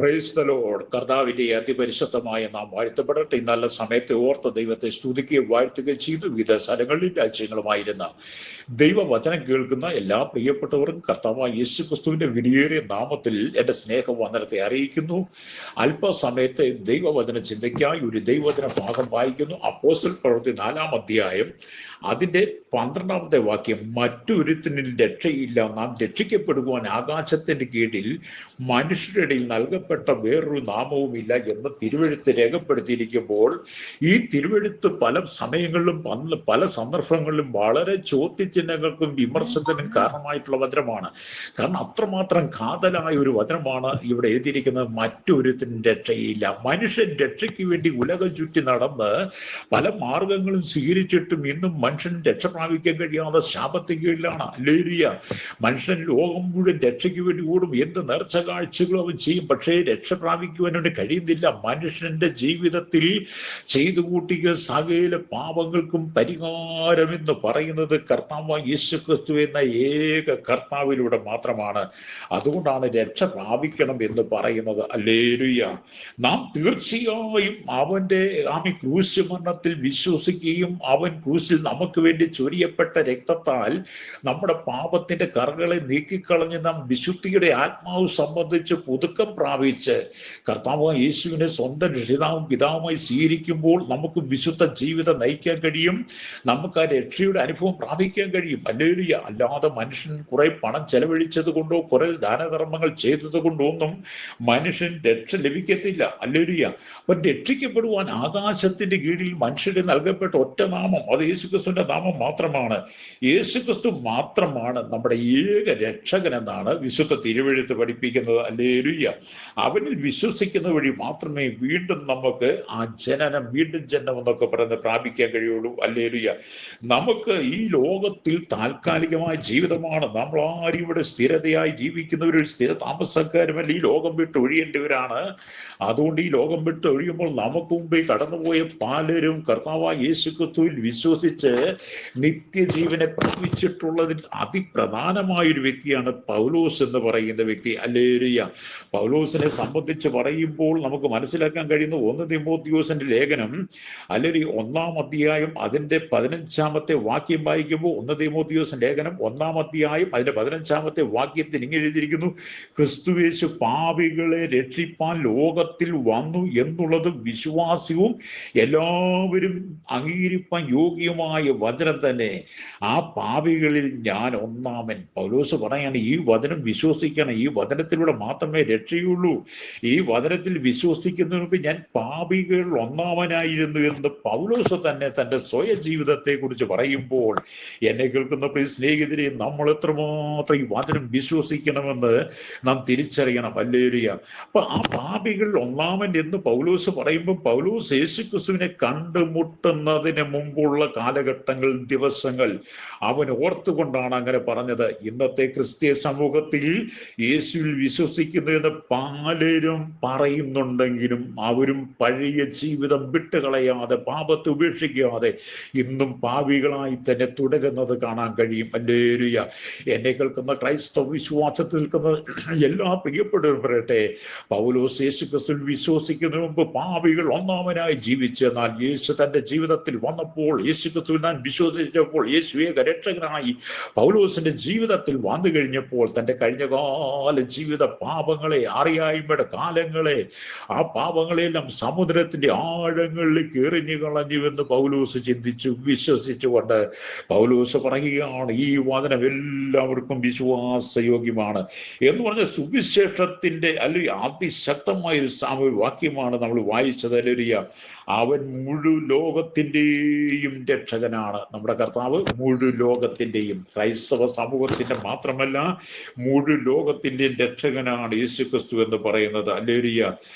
Praise the Lord. കർത്താവിന്റെ അതിപരിശുദ്ധമായ നാം വാഴ്ത്തപ്പെടട്ടെ. ഈ നല്ല സമയത്തെ ഓർത്ത് ദൈവത്തെ സ്തുതിക്കുകയും വാഴ്ത്തുകയും ചെയ്തു. വിവിധ സ്ഥലങ്ങളിലും രാജ്യങ്ങളുമായിരുന്ന ദൈവവചനം കേൾക്കുന്ന എല്ലാ പ്രിയപ്പെട്ടവർക്കും കർത്താവായ യേശു ക്രിസ്തുവിന്റെ വിലയേറിയ നാമത്തിൽ എന്റെ സ്നേഹവന്ദനത്തെ അറിയിക്കുന്നു. അല്പസമയത്തെ ദൈവവചന ചിന്തയ്ക്കായി ഒരു ദൈവവചന ഭാഗം വായിക്കുന്നു. അപ്പോസ്തല പ്രവൃത്തി 4-ാം അധ്യായം അതിന്റെ 12-ാമത്തെ വാക്യം. മറ്റൊരുത്തനിൽ രക്ഷയില്ല, നാം രക്ഷിക്കപ്പെടുവാൻ ആകാശത്തിന്റെ കീഴിൽ മനുഷ്യരുടെ ഇടയിൽ നൽകപ്പെട്ട വേറൊരു നാമവുമില്ല എന്ന് തിരുവെഴുത്ത് രേഖപ്പെടുത്തിയിരിക്കുമ്പോൾ, ഈ തിരുവെഴുത്ത് പല സമയങ്ങളിലും പല സന്ദർഭങ്ങളിലും വളരെ ചോദ്യചിഹ്നങ്ങൾക്കും വിമർശനത്തിനും കാരണമായിട്ടുള്ള വചനമാണ്. കാരണം അത്രമാത്രം കാതലായ ഒരു വചനമാണ് ഇവിടെ എഴുതിയിരിക്കുന്നത്. മറ്റൊരുത്തനും രക്ഷയില്ല. മനുഷ്യൻ രക്ഷയ്ക്ക് വേണ്ടി ഉലകം ചുറ്റി നടന്ന് പല മാർഗങ്ങളും സ്വീകരിച്ചിട്ടും ഇന്നും മനുഷ്യൻ രക്ഷ പ്രാപിക്കാൻ കഴിയാതെ ശാപത്തിന് കീഴിലാണ്. ഹല്ലേലൂയ. മനുഷ്യൻ ലോകം മുഴുവൻ രക്ഷയ്ക്ക് വേണ്ടി ഓടും, എന്ത് നേർച്ച കാഴ്ചകളും അവൻ ചെയ്യും, പക്ഷേ രക്ഷ പ്രാപിക്കുവാൻ അവന് കഴിയുന്നില്ല. മനുഷ്യന്റെ ജീവിതത്തിൽ ചെയ്തു കൂട്ടിയ സകല പാപങ്ങൾക്കും പരിഹാരം എന്ന് പറയുന്നത് കർത്താവായ യേശു ക്രിസ്തു എന്ന ഏക കർത്താവിലൂടെ മാത്രമാണ്. അതുകൊണ്ടാണ് രക്ഷ പ്രാപിക്കണം എന്ന് പറയുന്നത്. ഹല്ലേലൂയ. നാം തീർച്ചയായും അവന്റെ ക്രൂശ് മരണത്തിൽ വിശ്വസിക്കുകയും അവൻ ക്രൂശിൽ നമുക്ക് വേണ്ടി ചൊരിയപ്പെട്ട രക്തത്താൽ നമ്മുടെ പാപത്തിന്റെ കറകളെ നീക്കിക്കളഞ്ഞ് നാം വിശുദ്ധിയുടെ ആത്മാവ് സംബന്ധിച്ച് പുതുക്കം പ്രാപിച്ച് കർത്താവായ യേശുവിനെ സ്വന്തം രക്ഷിതാവും പിതാവുമായി സ്വീകരിക്കുമ്പോൾ നമുക്ക് വിശുദ്ധ ജീവിതം നയിക്കാൻ കഴിയും. നമുക്ക് ആ രക്ഷയുടെ അനുഭവം പ്രാപിക്കാൻ കഴിയും. ഹല്ലേലൂയ. അല്ലാതെ മനുഷ്യൻ കുറെ പണം ചെലവഴിച്ചത് കൊണ്ടോ കുറെ ദാനധർമ്മങ്ങൾ ചെയ്തത് കൊണ്ടോ ഒന്നും മനുഷ്യൻ രക്ഷ ലഭിക്കത്തില്ല. ഹല്ലേലൂയ. അപ്പൊ രക്ഷിക്കപ്പെടുവാൻ ആകാശത്തിന്റെ കീഴിൽ മനുഷ്യന് നൽകപ്പെട്ട ഒറ്റ നാമം, അത് യേശുക്രിസ്തുവിന്റെ നാമം മാത്രമാണ്. യേശുക്രിസ്തു മാത്രമാണ് നമ്മുടെ ഏക രക്ഷകൻ എന്നാണ് വിശുദ്ധ തിരുവെഴുത്ത് പഠിപ്പിക്കുന്നത്. ഹല്ലേലൂയ. അവനിൽ വിശ്വസിക്കുന്ന വഴി മാത്രമേ വീണ്ടും നമുക്ക് ആ ജനനം, വീണ്ടും ജനനം എന്നൊക്കെ പറയുന്നത് പ്രാപിക്കാൻ കഴിയുള്ളൂ. ഹല്ലേലൂയ. നമുക്ക് ഈ ലോകത്തിൽ താൽക്കാലികമായ ജീവിതമാണ്. നമ്മൾ ആരും ഇവിടെ സ്ഥിരതയായി ജീവിക്കുന്നവരും സ്ഥിര താമസക്കാരുമല്ല, ഈ ലോകം വിട്ട് ഒഴിയേണ്ടവരാണ്. അതുകൊണ്ട് ഈ ലോകം വിട്ട് ഒഴിയുമ്പോൾ നമുക്ക് മുമ്പേ കടന്നുപോയ പലരും കർത്താവായ യേശുക്രിസ്തുവിൽ വിശ്വസിച്ച് നിത്യജീവനെ പ്രാപിച്ചിട്ടുള്ളതിൽ അതിപ്രധാനമായൊരു വ്യക്തിയാണ് പൗലോസ് എന്ന് പറയുന്ന വ്യക്തി. ഹല്ലേലൂയ. പൗലോസിനെ സംബന്ധിച്ച് പറയുമ്പോൾ നമുക്ക് മനസ്സിലാക്കാൻ കഴിയുന്ന 1 തിമോഥെയോസിന്റെ ലേഖനം അല്ലെങ്കിൽ 1-ാം അധ്യായം അതിന്റെ 15-ാമത്തെ വാക്യം വായിക്കുമ്പോൾ, 1 തിമോഥെയോസിന്റെ ലേഖനം 1-ാം അധ്യായം അതിന്റെ 15-ാമത്തെ വാക്യത്തിൽ ഇങ്ങനെ എഴുതിയിരിക്കുന്നു: ക്രിസ്തുയേശു പാപികളെ രക്ഷിപ്പാൻ ലോകത്തിൽ വന്നു എന്നുള്ളത് വിശ്വാസ്യവും എല്ലാവരും അംഗീകരിപ്പാൻ യോഗ്യമായ വചനം തന്നെ. ആ പാപികളിൽ ഞാൻ ഒന്നാമൻ. പൗലോസ് പറയാണ്, ഈ വചനം വിശ്വസിക്കണം, ഈ വചനത്തിലൂടെ മാത്രമേ രക്ഷയുള്ളൂ. ഈ വചനത്തിൽ വിശ്വസിക്കുന്നതിന് മുമ്പ് ഞാൻ പാപികൾ ഒന്നാമനായിരുന്നു എന്ന് പൗലോസ് തന്നെ തന്റെ സ്വയ ജീവിതത്തെ കുറിച്ച് പറയുമ്പോൾ, എന്നെ കേൾക്കുന്ന പ്രിയ സ്നേഹിതരെ, നമ്മൾ എത്രമാത്രം ഈ വചനം വിശ്വസിക്കണമെന്ന് നാം തിരിച്ചറിയണം. ഹല്ലേലൂയ. അപ്പൊ ആ പാപികൾ ഒന്നാമൻ എന്ന് പൗലോസ് പറയുമ്പോൾ, പൗലോസ് യേശുക്രിസ്തുവിനെ കണ്ടുമുട്ടുന്നതിന് മുമ്പുള്ള കാലഘട്ടങ്ങൾ, ദിവസങ്ങൾ അവൻ ഓർത്തുകൊണ്ടാണ് അങ്ങനെ പറഞ്ഞത്. ഇന്നത്തെ ക്രിസ്തീയ സമൂഹത്തിൽ യേശുവിൽ വിശ്വസിക്കുന്നു എന്ന് പലരും പറയുന്നുണ്ടെങ്കിലും അവരും പഴയ ജീവിതം വിട്ടുകളയാതെ, പാപത്തെ ഉപേക്ഷിക്കാതെ ഇന്നും പാപികളായി തന്നെ തുടരുന്നത് കാണാൻ കഴിയും. ഹല്ലേലൂയ. എന്നെ കേൾക്കുന്ന ക്രൈസ്തവ വിശ്വാസത്തിൽ നിൽക്കുന്ന എല്ലാ പ്രിയപ്പെട്ടവരും പറയട്ടെ, പൗലോസ് യേശുക്രിസ്തുവിൽ വിശ്വസിക്കുന്നതിന് മുമ്പ് പാപികൾ ഒന്നാമനായി ജീവിച്ചു. എന്നാൽ യേശു തന്റെ ജീവിതത്തിൽ വന്നപ്പോൾ, യേശുക്രിസ്തുവിൽ ഞാൻ വിശ്വസിച്ചപ്പോൾ, യേശു ഏക രക്ഷകനായി പൗലോസിന്റെ ജീവിതത്തിൽ വന്നു കഴിഞ്ഞപ്പോൾ, തന്റെ കഴിഞ്ഞകാല ജീവിത പാപങ്ങളെ, അറിയായ്മയുടെ കാലങ്ങളെ, ആ പാപങ്ങളെല്ലാം സമുദ്രത്തിന്റെ ആഴങ്ങളിലേക്ക് എറിഞ്ഞു കളഞ്ഞുവെന്ന് പൗലോസ് ചിന്തിച്ചു. വിശ്വസിച്ചുകൊണ്ട് പൗലോസ് പറയുകയാണ്, ഈ വചനം എല്ലാവർക്കും വിശ്വാസയോഗ്യമാണ് എന്ന് പറഞ്ഞ സുവിശേഷത്തിന്റെ അല്ലെങ്കിൽ അതിശക്തമായ ഒരു വാക്യമാണ് നമ്മൾ വായിച്ചത്. ഹല്ലേലൂയ. അവൻ മുഴു ലോകത്തിന്റെയും രക്ഷകനാണ്. നമ്മുടെ കർത്താവ് മുഴു ലോകത്തിന്റെയും, ക്രൈസ്തവ സമൂഹത്തിന്റെ മാത്രമല്ല മുഴു ലോകത്തിന്റെയും രക്ഷകനാണ് യേശുക്രിസ്തു എന്ന് പറയുന്നത്. ഹല്ലേലൂയ.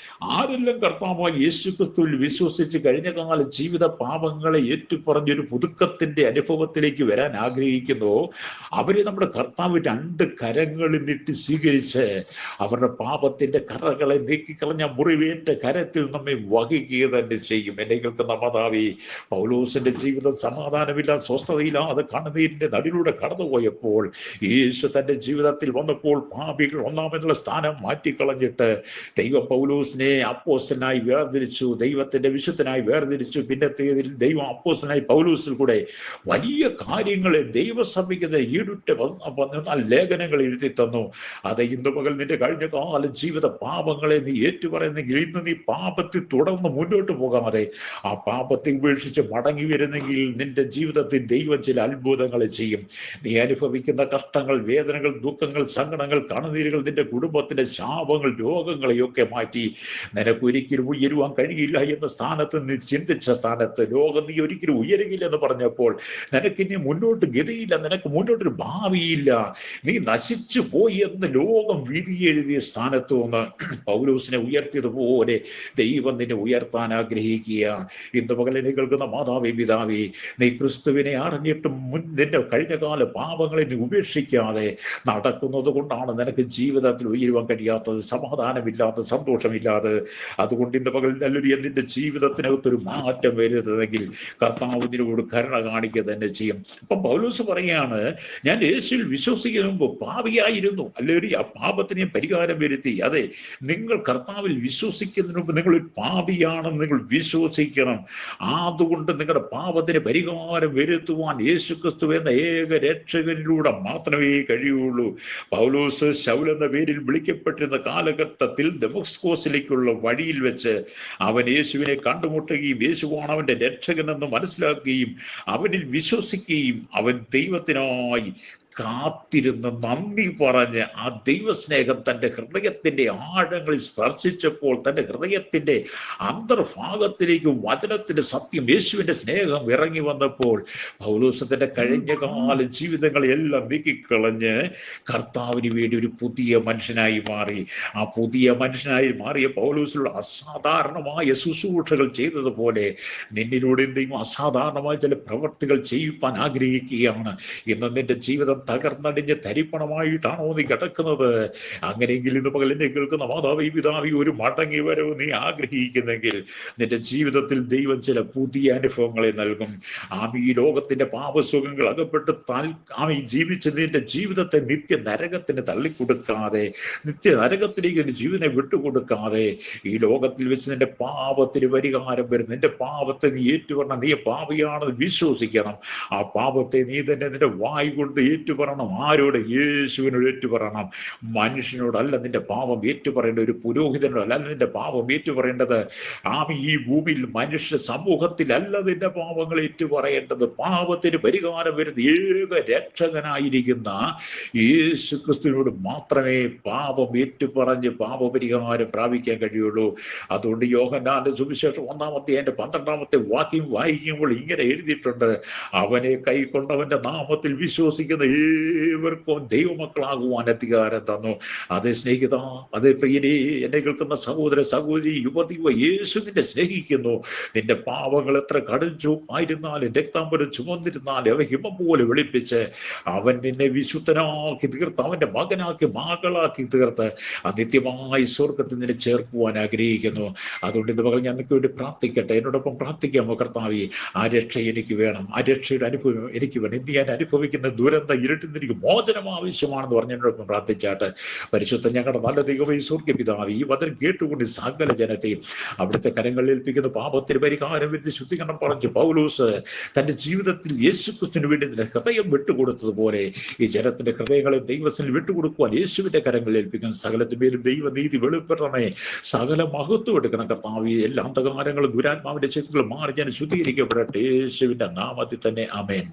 ആരെല്ലാം കർത്താവായ യേശുക്രിസ്തുവിൽ വിശ്വസിച്ച് കഴിഞ്ഞ കാല ജീവിത പാപങ്ങളെ ഏറ്റുപറഞ്ഞൊരു പുതുക്കത്തിന്റെ അനുഭവത്തിലേക്ക് വരാൻ ആഗ്രഹിക്കുന്നു, അവരെ നമ്മുടെ കർത്താവ് 2 കരങ്ങളിൽ നീട്ടി സ്വീകരിച്ച് അവരുടെ പാപത്തിന്റെ കറകളെ നീക്കിക്കളഞ്ഞ മുറിവേറ്റ കരത്തിൽ നമ്മെ വഹിക്കുക തന്നെ ചെയ്യും. എന്നെ കേൾക്കുന്ന മാതാവി, പൗലോസിന്റെ ജീവിതം സമാധാനമില്ലാതെ സ്വസ്ഥതയില്ലാതെ കണ്ണുനീരിന്റെ നടുവിലൂടെ കടന്നുപോയപ്പോൾ യേശു തന്റെ ജീവിതത്തിൽ വന്നപ്പോൾ പാപികൾ ഒന്നാമെന്നുള്ള സ്ഥാനം മാറ്റിക്കളഞ്ഞിട്ട് ദൈവം പൗലോസിനെ അപ്പോസ്തലനായി വേർതിരിച്ചു, ദൈവത്തിന്റെ വിശുദ്ധനായി വേർതിരിച്ചു. പിന്നത്തേതിൽ ദൈവം അപ്പോസ്തലനായി പൗലോസിൽ കൂടെ വലിയ കാര്യങ്ങളെ ദൈവസഭയ്ക്ക് ഈടുറ്റ ലേഖനങ്ങൾ എഴുതി തന്നു. അത് ഇന്ന് പകൽ നിന്റെ കഴിഞ്ഞ കാല ജീവിത പാപങ്ങളെ നീ ഏറ്റുപറയുന്നെങ്കിൽ, ഇന്ന് നീ പാപത്തിൽ തുടർന്ന് മുന്നോട്ട് പോകാതെ ആ പാപത്തെ ഉപേക്ഷിച്ച് മടങ്ങി വരുന്നെങ്കിൽ നിന്റെ ജീവിതത്തിൽ ദൈവം ചില അത്ഭുതങ്ങളെ ചെയ്യും. നീ അനുഭവിക്കുന്ന കഷ്ടങ്ങൾ, വേദനകൾ, ദുഃഖങ്ങൾ, സങ്കടങ്ങൾ, കണ്ണുനീരുകൾ, നിന്റെ കുടുംബത്തിന്റെ ശാപങ്ങൾ, രോഗങ്ങളെയൊക്കെ മാറ്റി നിനക്ക് ഒരിക്കലും ഉയരുവാൻ കഴിയില്ല എന്ന സ്ഥാനത്ത് നീ ചിന്തിച്ച സ്ഥാനത്ത് ലോകം നീ ഒരിക്കലും ഉയരുകയില്ലെന്ന് പറഞ്ഞപ്പോൾ നിനക്കിനി മുന്നോട്ട് ഗതിയില്ല, നിനക്ക് മുന്നോട്ടൊരു ഭാവിയില്ല, നീ നശിച്ചു പോയി എന്ന് ലോകം വിധി എഴുതിയ സ്ഥാനത്ത് നിന്ന് പൗലോസിനെ ഉയർത്തിയതുപോലെ ദൈവം നിന്നെ ഉയർത്താൻ ആഗ്രഹിക്കുക. ഇന്ന് പകലിനെ കേൾക്കുന്ന മാതാവേ, പിതാവേ, നീ ക്രിസ്തുവിനെ അറിഞ്ഞിട്ടും നിന്റെ കഴിഞ്ഞകാല പാപങ്ങളെ നീ ഉപേക്ഷിക്കാതെ നടക്കുന്നത് കൊണ്ടാണ് നിനക്ക് ജീവിതത്തിൽ ഉയരുവാൻ കഴിയാത്തത്, സമാധാനമില്ലാത്ത, സന്തോഷമില്ലാതെ. അതുകൊണ്ട് ഇന്ന് പകൽ നല്ലൊരു നിന്റെ ജീവിതത്തിനകത്തൊരു മാറ്റം വരുന്നതെങ്കിൽ കർത്താവ് നിന്നോട് കരുണ കാണിക്കുക തന്നെ ചെയ്യും. അപ്പം പൗലോസ് പറയാണ്, ഞാൻ യേശുവിൽ വിശ്വസിക്കുന്ന മുമ്പ് പാപിയായിരുന്നു, അല്ലെങ്കിൽ ആ പാപത്തിനെ പരിഹാരം വരുത്തി. അതെ, നിങ്ങൾ കർത്താവിൽ വിശ്വസിക്കുന്നതിന് മുമ്പ് നിങ്ങൾ പാപിയാണെന്ന് നിങ്ങൾ വിശ്വസിക്കണം. അതുകൊണ്ട് നിങ്ങളുടെ പാപത്തിന് പരിഹാരം വരുത്തുവാൻ യേശുക്രിസ്തു എന്ന ഏക രക്ഷകനിലൂടെ മാത്രമേ കഴിയുള്ളൂ. പൗലോസ് ശൗൽ എന്ന പേരിൽ വിളിക്കപ്പെട്ടിരുന്ന കാലഘട്ടത്തിൽ ദമസ്കോസിലേക്കുള്ള വഴിയിൽ വെച്ച് അവൻ യേശുവിനെ കണ്ടുമുട്ടുകയും യേശുവാണ് അവന്റെ രക്ഷകനെന്ന് മനസ്സിലാക്കുകയും അവനിൽ വിശ്വസിക്കുകയും അവൻ ദൈവത്തിനായി കാത്തിരുന്ന് നന്ദി പറഞ്ഞ് ആ ദൈവസ്നേഹം തൻ്റെ ഹൃദയത്തിന്റെ ആഴങ്ങളിൽ സ്പർശിച്ചപ്പോൾ, തൻ്റെ ഹൃദയത്തിന്റെ അന്തർഭാഗത്തിലേക്ക് വചനത്തിന്റെ സത്യം, യേശുവിന്റെ സ്നേഹം ഇറങ്ങി വന്നപ്പോൾ പൗലോസ് തന്റെ കഴിഞ്ഞ കാല ജീവിതങ്ങളെല്ലാം നീക്കിക്കളഞ്ഞ് കർത്താവിന് വേണ്ടി ഒരു പുതിയ മനുഷ്യനായി മാറി. ആ പുതിയ മനുഷ്യനായി മാറിയ പൗലോസിലുള്ള അസാധാരണമായ ശുശ്രൂഷകൾ ചെയ്തതുപോലെ നിന്നിലൂടെ എന്തെങ്കിലും അസാധാരണമായ ചില പ്രവർത്തികൾ ചെയ്യുവാൻ ആഗ്രഹിക്കുകയാണ്. ഇന്ന് നിന്റെ ജീവിതം തകർന്നടിഞ്ഞ് തരിപ്പണമായിട്ടാണോ നീ കിടക്കുന്നത്? അങ്ങനെയെങ്കിൽ ഇന്ന് പകൽ എന്നെ കേൾക്കുന്ന മാതാവി, പിതാവി, ഒരു മടങ്ങി വരവ് നീ ആഗ്രഹിക്കുന്നെങ്കിൽ നിന്റെ ജീവിതത്തിൽ ദൈവം ചില പുതിയ അനുഭവങ്ങളെ നൽകും. ഈ ലോകത്തിന്റെ പാപസുഖങ്ങൾ അകപ്പെട്ട് ജീവിച്ച് നിന്റെ ജീവിതത്തെ നിത്യ നരകത്തിന് തള്ളിക്കൊടുക്കാതെ, നിത്യ നരകത്തിലേക്ക് ജീവനെ വിട്ടുകൊടുക്കാതെ, ഈ ലോകത്തിൽ വെച്ച് നിന്റെ പാപത്തിന് പരിഹാരം വരും. നിന്റെ പാപത്തെ നീ ഏറ്റുപറയണം. നീ പാപിയാണെന്ന് വിശ്വസിക്കണം. ആ പാപത്തെ നീ തന്നെ നിന്റെ വായ് കൊണ്ട് ഏറ്റുപറയണം. ആരോട്? യേശുവിനോട് ഏറ്റുപറയണം. മനുഷ്യനോടല്ല നിന്റെ പാപം ഏറ്റുപറയേണ്ട, ഒരു പുരോഹിതനോടല്ല നിന്റെ പാപം ഏറ്റുപറയേണ്ടത്. ഈ ഭൂമിയിൽ മനുഷ്യ സമൂഹത്തിലല്ല നിന്റെ പാപങ്ങൾ ഏറ്റുപറയേണ്ടത്. പാപത്തിന് പരിഹാരം വരുന്ന ഏക രക്ഷകനായിരിക്കുന്ന യേശു ക്രിസ്തുവിനോട് മാത്രമേ പാപം ഏറ്റുപറഞ്ഞ് പാപപരിഹാരം പ്രാപിക്കാൻ കഴിയുള്ളൂ. അതുകൊണ്ട് യോഹന്നാന്റെ സുവിശേഷം 1-12 വാക്യം വായിക്കുമ്പോൾ ഇങ്ങനെ എഴുതിയിട്ടുണ്ട്, അവനെ കൈക്കൊണ്ടവന്റെ നാമത്തിൽ വിശ്വസിക്കുന്ന ഏവർക്കും ദൈവമക്കളാകുവാൻ അധികാരം തന്നു. അതേ സ്നേഹിത, അതേ പ്രിയനെ, എന്നെ കേൾക്കുന്ന സഹോദര സഹോദരി, യുവതി, യേശു നിന്നെ സ്നേഹിക്കുന്നു. നിന്റെ പാപങ്ങൾ എത്ര കടുംചുവപ്പായിരുന്നാലും രക്താംബരം ചുമന്നിരുന്നാലും അവ ഹിമം പോലെ വെളുപ്പിച്ച് അവൻ നിന്നെ വിശുദ്ധനാക്കി തീർത്ത്, അവന്റെ മകനാക്കി, മകളാക്കി തീർത്ത് നിത്യമായി സ്വർഗത്തിൽ നിന്നെ ചേർക്കുവാൻ ആഗ്രഹിക്കുന്നു. അതുകൊണ്ട് ഇന്ന് മകൾ ഞാൻ നിനക്ക് വേണ്ടി പ്രാർത്ഥിക്കട്ടെ. എന്നോടൊപ്പം പ്രാർത്ഥിക്കാമോ? കർത്താവേ, ആ രക്ഷ എനിക്ക് വേണം, ആ രക്ഷയുടെ അനുഭവം എനിക്ക് വേണം. ഇന്ന് ഞാൻ അനുഭവിക്കുന്ന ദുരന്ത ഇരുട്ടിൽ നിന്ന് എനിക്ക് മോചനം ആവശ്യമാണെന്ന് പറഞ്ഞ് എന്നോടൊപ്പം പ്രാർത്ഥിച്ചാട്ട്. പരിശുദ്ധ ഞങ്ങളുടെ നല്ല ദൈവമേ, സ്വർഗ്ഗ പിതാവേ, ഈ വചനം കേട്ടുകൊണ്ട് സകല ജനത്തെയും അവിടുത്തെ കരങ്ങളിൽ ഏൽപ്പിക്കുന്ന പാപത്തിന് പരിഹാരം വരുത്തി ശുദ്ധീകരണം പറഞ്ഞു പൗലോസ് തന്റെ ജീവിതത്തിൽ യേശുക്രിസ്തുവിന് വേണ്ടി ഹൃദയം വിട്ടുകൊടുത്തതുപോലെ ഈ ജനത്തിന്റെ ഹൃദയങ്ങളെ ദൈവത്തിൽ വിട്ടുകൊടുക്കുവാൻ യേശുവിന്റെ കരങ്ങളിൽ ഏൽപ്പിക്കുന്ന സകലത്തിന്റെ പേരും ദൈവനീതി വെളിപ്പെടണമേ. സകല മഹത്വം എടുക്കണം കർത്താവേ. എല്ലാ അന്ധകാരങ്ങളും ദുരാത്മാവിന്റെ ശക്തികളും മാറി ഞാൻ ശുദ്ധീകരിക്കപ്പെടട്ടെ. യേശുവിന്റെ നാമത്തിൽ തന്നെ ആമേൻ.